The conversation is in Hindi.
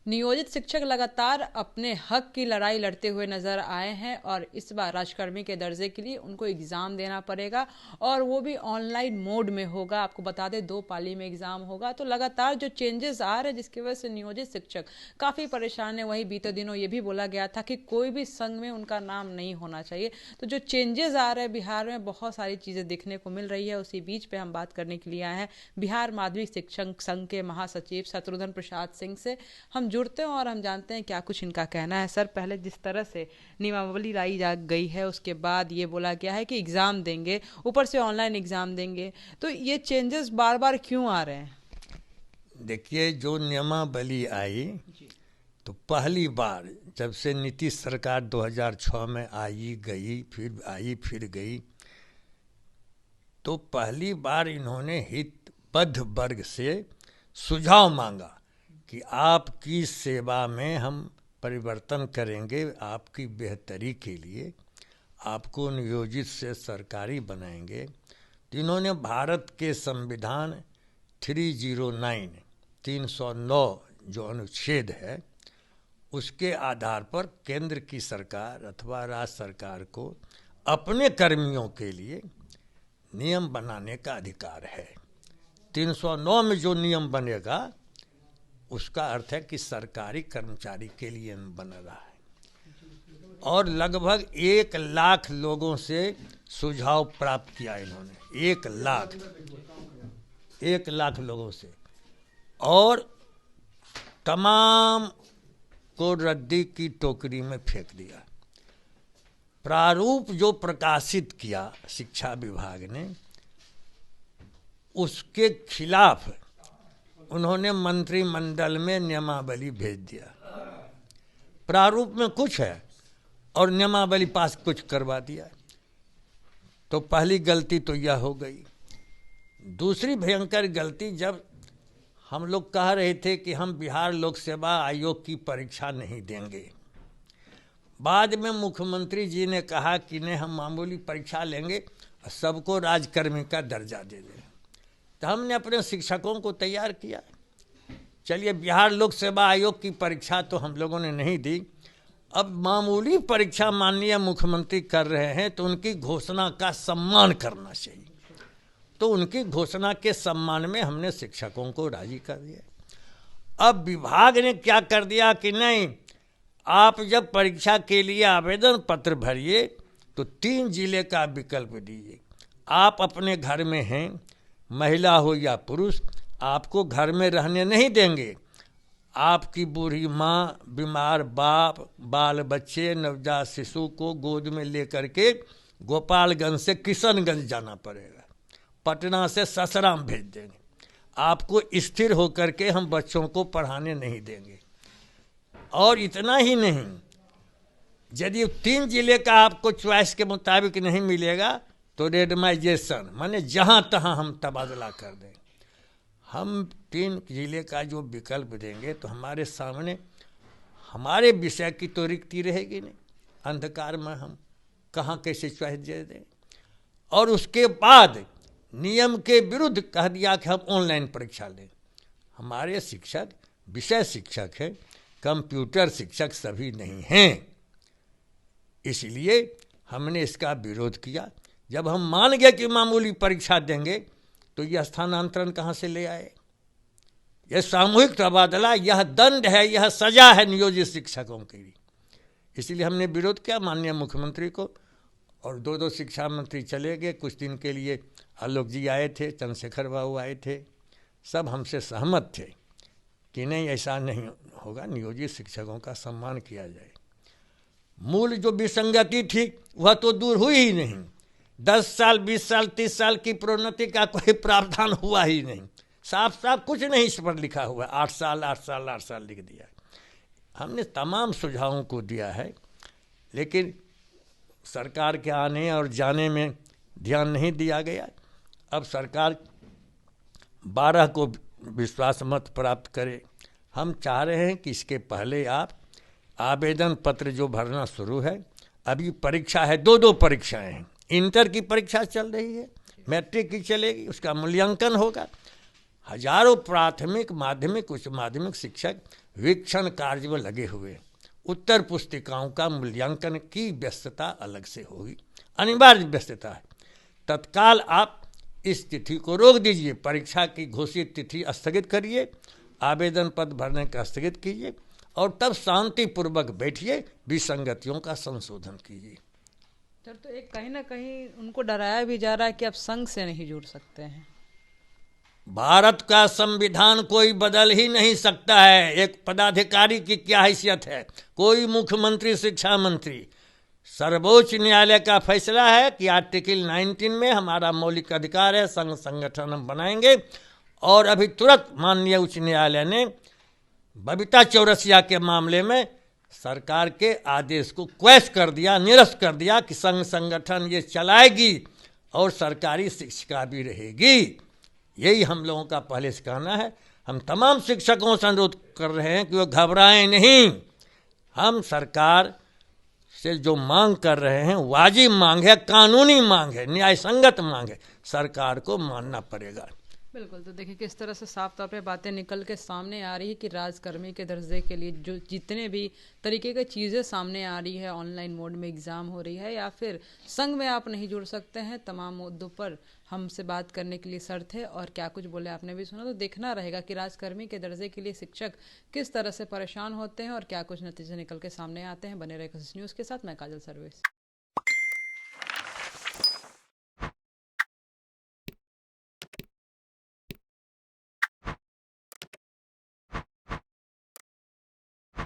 नियोजित शिक्षक लगातार अपने हक की लड़ाई लड़ते हुए नजर आए हैं और इस बार राजकर्मी के दर्जे के लिए उनको एग्जाम देना पड़ेगा और वो भी ऑनलाइन मोड में होगा। आपको बता दें 2 पाली में एग्जाम होगा। तो लगातार जो चेंजेस आ रहे हैं जिसकी वजह से नियोजित शिक्षक काफी परेशान है। वहीं बीते दिनों ये भी बोला गया था कि कोई भी संघ में उनका नाम नहीं होना चाहिए। तो जो चेंजेस आ रहे हैं बिहार में, बहुत सारी चीजें देखने को मिल रही है। उसी बीच पे हम बात करने के लिए आए हैं बिहार माध्यमिक शिक्षक संघ के महासचिव शत्रुघ्न प्रसाद सिंह से। हम जुड़ते हैं और हम जानते हैं क्या कुछ इनका कहना है। सर, पहले जिस तरह से नियमावली लाई जा गई है उसके बाद ये बोला गया है कि एग्जाम देंगे, ऊपर से ऑनलाइन एग्जाम देंगे, तो ये चेंजेस बार बार क्यों आ रहे हैं? देखिए, जो नियमावली आई तो पहली बार जब से नीतीश सरकार 2006 में आई गई, फिर गई, तो पहली बार इन्होंने हितबद्ध वर्ग से सुझाव मांगा कि आपकी सेवा में हम परिवर्तन करेंगे, आपकी बेहतरी के लिए आपको नियोजित से सरकारी बनाएंगे। तो इन्होंने भारत के संविधान 309 जो अनुच्छेद है उसके आधार पर केंद्र की सरकार अथवा राज्य सरकार को अपने कर्मियों के लिए नियम बनाने का अधिकार है। 309 में जो नियम बनेगा उसका अर्थ है कि सरकारी कर्मचारी के लिए बन रहा है। और लगभग 1 लाख लोगों से सुझाव प्राप्त किया इन्होंने, 1 लाख लोगों से, और तमाम को रद्दी की टोकरी में फेंक दिया। प्रारूप जो प्रकाशित किया शिक्षा विभाग ने, उसके खिलाफ उन्होंने मंत्रिमंडल में नियमावली भेज दिया। प्रारूप में कुछ है और नियमावली पास कुछ करवा दिया। तो पहली गलती तो यह हो गई। दूसरी भयंकर गलती, जब हम लोग कह रहे थे कि हम बिहार लोक सेवा आयोग की परीक्षा नहीं देंगे, बाद में मुख्यमंत्री जी ने कहा कि नहीं, हम मामूली परीक्षा लेंगे और सबको राजकर्मी का दर्जा दे दें। तो हमने अपने शिक्षकों को तैयार किया। चलिए, बिहार लोक सेवा आयोग की परीक्षा तो हम लोगों ने नहीं दी, अब मामूली परीक्षा माननीय मुख्यमंत्री कर रहे हैं तो उनकी घोषणा का सम्मान करना चाहिए। तो उनकी घोषणा के सम्मान में हमने शिक्षकों को राजी कर दिया। अब विभाग ने क्या कर दिया कि नहीं, आप जब परीक्षा के लिए आवेदन पत्र भरिए तो 3 जिले का विकल्प दीजिए। आप अपने घर में हैं, महिला हो या पुरुष, आपको घर में रहने नहीं देंगे। आपकी बूढ़ी माँ, बीमार बाप, बाल बच्चे, नवजात शिशु को गोद में लेकर के गोपालगंज से किशनगंज जाना पड़ेगा, पटना से ससराम भेज देंगे। आपको स्थिर होकर के हम बच्चों को पढ़ाने नहीं देंगे। और इतना ही नहीं, यदि 3 जिले का आपको चॉइस के मुताबिक नहीं मिलेगा तो रेडमाइजेशन, माने जहाँ तहाँ हम तबादला कर दें। हम 3 जिले का जो विकल्प देंगे तो हमारे सामने हमारे विषय की तो रिक्ति रहेगी नहीं, अंधकार में हम कहाँ कैसे चॉइस दे दें। और उसके बाद नियम के विरुद्ध कह दिया कि हम ऑनलाइन परीक्षा लें। हमारे शिक्षक विषय शिक्षक हैं, कंप्यूटर शिक्षक सभी नहीं हैं। इसलिए हमने इसका विरोध किया। जब हम मान गए कि मामूली परीक्षा देंगे तो यह स्थानांतरण कहाँ से ले आए? यह सामूहिक तबादला, यह दंड है, यह सजा है नियोजित शिक्षकों के लिए। इसलिए हमने विरोध किया माननीय मुख्यमंत्री को, और 2 शिक्षा मंत्री चले गए। कुछ दिन के लिए आलोक जी आए थे, चंद्रशेखर बाबू आए थे, सब हमसे सहमत थे कि नहीं, ऐसा नहीं होगा, नियोजित शिक्षकों का सम्मान किया जाए। मूल जो विसंगति थी वह तो दूर हुई ही नहीं। 10 साल, 20 साल, 30 साल की प्रोन्नति का कोई प्रावधान हुआ ही नहीं। साफ साफ कुछ नहीं इस पर लिखा हुआ। 8 साल 8 साल 8 साल लिख दिया। हमने तमाम सुझावों को दिया है, लेकिन सरकार के आने और जाने में ध्यान नहीं दिया गया। अब सरकार 12 को विश्वास मत प्राप्त करे। हम चाह रहे हैं कि इसके पहले आप आवेदन पत्र जो भरना शुरू है, अभी परीक्षा है, 2 परीक्षाएं हैं। इंटर की परीक्षा चल रही है, मैट्रिक की चलेगी, उसका मूल्यांकन होगा। हजारों प्राथमिक, माध्यमिक, उच्च माध्यमिक शिक्षक वीक्षण कार्य में लगे हुए। उत्तर पुस्तिकाओं का मूल्यांकन की व्यस्तता अलग से होगी, अनिवार्य व्यस्तता है। तत्काल आप इस तिथि को रोक दीजिए, परीक्षा की घोषित तिथि स्थगित करिए, आवेदन पत्र भरने का स्थगित कीजिए और तब शांतिपूर्वक बैठिए, विसंगतियों का संशोधन कीजिए। सर, तो एक कहीं ना कहीं उनको डराया भी जा रहा है कि अब संघ से नहीं जुड़ सकते हैं। भारत का संविधान कोई बदल ही नहीं सकता है। एक पदाधिकारी की क्या हैसियत है, कोई मुख्यमंत्री, शिक्षा मंत्री। सर्वोच्च न्यायालय का फैसला है कि आर्टिकल 19 में हमारा मौलिक अधिकार है, संघ संगठन हम बनाएंगे। और अभी तुरंत माननीय उच्च न्यायालय ने बबीता चौरसिया के मामले में सरकार के आदेश को क्वैश कर दिया, निरस्त कर दिया कि संघ संगठन ये चलाएगी और सरकारी शिक्षिका भी रहेगी। यही हम लोगों का पहले से कहना है। हम तमाम शिक्षकों से अनुरोध कर रहे हैं कि वो घबराएं नहीं। हम सरकार से जो मांग कर रहे हैं वाजिब मांग है, कानूनी मांग है, न्याय संगत मांग है, सरकार को मानना पड़ेगा। बिल्कुल। तो देखिए किस तरह से साफ तौर पे बातें निकल के सामने आ रही है कि राजकर्मी के दर्जे के लिए जो जितने भी तरीके की चीज़ें सामने आ रही है, ऑनलाइन मोड में एग्ज़ाम हो रही है या फिर संघ में आप नहीं जुड़ सकते हैं, तमाम मुद्दों पर हमसे बात करने के लिए शर्त है। और क्या कुछ बोले आपने भी सुना, तो देखना रहेगा कि राजकर्मी के दर्जे के लिए शिक्षक किस तरह से परेशान होते हैं और क्या कुछ नतीजे निकल के सामने आते हैं। बने रहे कोशिश न्यूज़ के साथ, मैं काजल सर्वेश।